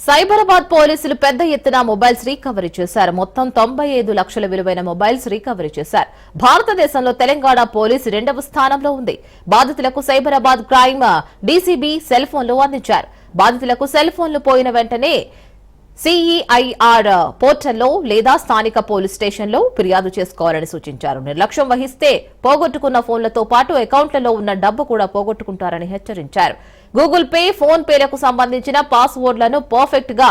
సైబరాబాద్ పోలీసులు పెద్ద ఎత్తున మొబైల్స్ రికవరీ చేశారు. మొత్తం 95 లక్షల విలువైన మొబైల్స్ రికవరీ చేశారు. భారతదేశంలో తెలంగాణ పోలీసు 2వ స్థానంలో ఉంది. బాధితులకు సైబరాబాద్ క్రైమ్ డీసీబీ సెల్ ఫోన్లు అందించారు. బాధితులకు సెల్ ఫోన్లు పోయిన వెంటనే CEIR పోర్టల్లో లేదా స్థానిక పోలీస్ స్టేషన్లో ఫిర్యాదు చేసుకోవాలని సూచించారు. నిర్లక్ష్యం వహిస్తే పోగొట్టుకున్న ఫోన్లతో పాటు అకౌంట్లలో ఉన్న డబ్బు కూడా పోగొట్టుకుంటారని హెచ్చరించారు. గూగుల్ పే, ఫోన్ పేలకు సంబంధించిన పాస్వర్డ్లను పర్ఫెక్ట్ గా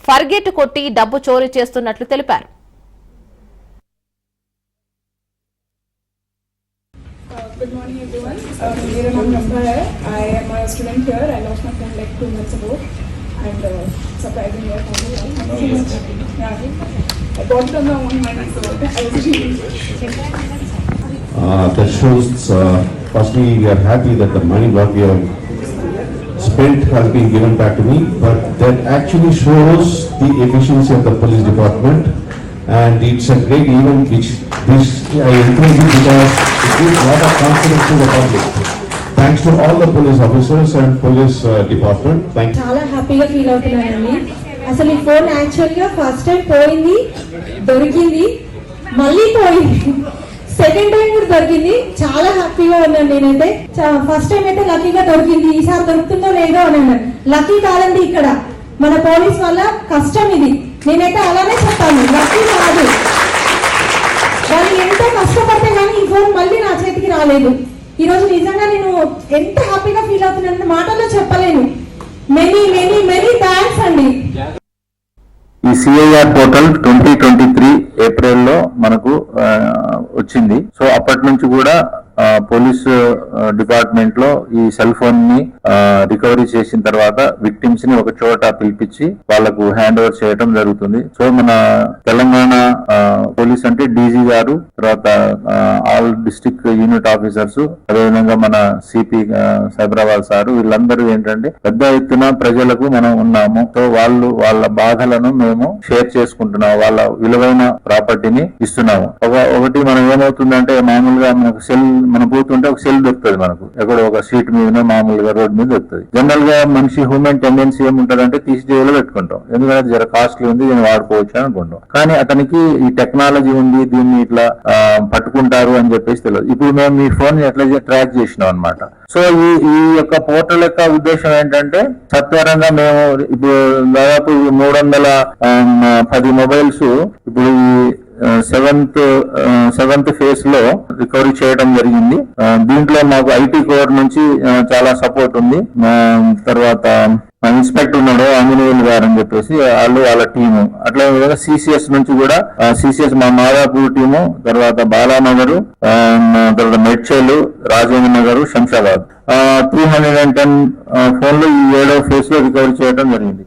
ఫర్గెట్ కొట్టి డబ్బు చోరీ చేస్తున్నట్లు తెలిపారు. Good morning everyone. Mera naam Rambha hai. I am a student here. I lost my phone like 2 months ago and surprisingly I found it. Yeah, I bought it on my own money, so I was really that shows firstly we are happy that the money what we have spent has been given back to me, but that actually shows the efficiency of the police department, and it's a great event which this I encourage you because it gives a lot of confidence to the public. Thanks to all the police officers and police department. Thank you. చాలా హ్యాపీగా feel అవుతున్నానండి. అసలు ఈ phone యాక్చువల్గా first time పోయింది, దొరికింది, మళ్ళీ పోయింది, second time కూడా దొరికింది. చాలా హ్యాపీగా ఉన్నాను నేనైతే. ఫస్ట్ టైం అయితే లక్కీగా దొరికింది, ఈసారి దొరుకుతుందో లేదో అని అన్నాను. లక్కీ కాదండి, ఇక్కడ మన పోలీస్ వల్ల కష్టం ఇది. నేనైతే అలానే చెప్తాను, లక్కీ కాదు. వాళ్ళు ఎంతో కష్టపడితే కానీ ఈ ఫోన్ మళ్ళీ నా చేతికి రాలేదు. ఈ రోజు నిజంగా నేను ఎంత హ్యాపీగా ఫీల్ అవుతున్నాను మాటల్లో చెప్పలేను. మెనీ మెనీ మెనీ థ్యాంక్స్ అండి. ఈ CIR పోర్టల్ 2023 ఏప్రిల్లో మనకు వచ్చింది. సో అప్పటి నుంచి కూడా పోలీస్ డిపార్ట్మెంట్ లో ఈ సెల్ ఫోన్ ని రికవరీ చేసిన తర్వాత విక్టిమ్స్ ని ఒక చోట పిలిపించి వాళ్ళకు హ్యాండ్ ఓవర్ చేయడం జరుగుతుంది. సో మన తెలంగాణ పోలీస్ అంటే డీజీ గారు, తర్వాత ఆల్ డిస్ట్రిక్ట్ యూనిట్ ఆఫీసర్స్, అదేవిధంగా మన సిపి సైబరాబాద్ సారు, వీళ్ళందరూ ఏంటంటే పెద్ద ఎత్తున ప్రజలకు మనం ఉన్నాము. సో వాళ్ళ బాధలను మేము షేర్ చేసుకుంటున్నాము, వాళ్ళ విలువైన ప్రాపర్టీని ఇస్తున్నాము. ఒకటి మనం ఏమవుతుందంటే మామూలుగా మనకు సెల్ మనం పోతుంటే ఒక సెల్ దొరుకుతుంది, మనకు ఎక్కడ ఒక సీట్ మీద మామూలుగా రోడ్ మీద దొరుకుతుంది. జనరల్ గా మనిషి హ్యూమన్ టెండెన్సీ ఏముంటదంటే తీసి జేబులో పెట్టుకుంటాం, ఎందుకంటే జర కాస్ట్లీ ఉంది, దీన్ని వాడుకోవచ్చు అని అనుకుంటాం. కానీ అతనికి ఈ టెక్నాలజీ ఉంది, దీన్ని ఇట్లా పట్టుకుంటారు అని చెప్పేసి తెలియదు. ఇప్పుడు మేము మీ ఫోన్ ఎట్లా ట్రాక్ చేసినాం అనమాట. సో ఈ యొక్క పోర్టల్ యొక్క ఉద్దేశం ఏంటంటే సత్వరంగా మేము ఇప్పుడు దాదాపు 310 మొబైల్స్ ఇప్పుడు ఈ సెవెంత్ ఫేజ్ లో రికవరీ చేయడం జరిగింది. దీంట్లో మాకు ఐటీ కోర్ నుంచి చాలా సపోర్ట్ ఉంది. తర్వాత ఇన్స్పెక్టర్ ఉన్నాడు ఆంజనేయులు గారు అని చెప్పేసి వాళ్ళ టీము, అట్లా CCS నుంచి కూడా CCS మా మాదాపూర్ టీము, తర్వాత బాలానగర్, తర్వాత మెడ్చల్, రాజేంద్ర నగర్, శంషాబాద్ 310 ఫోన్లు ఈ 7వ ఫేజ్ లో రికవరీ చేయడం జరిగింది.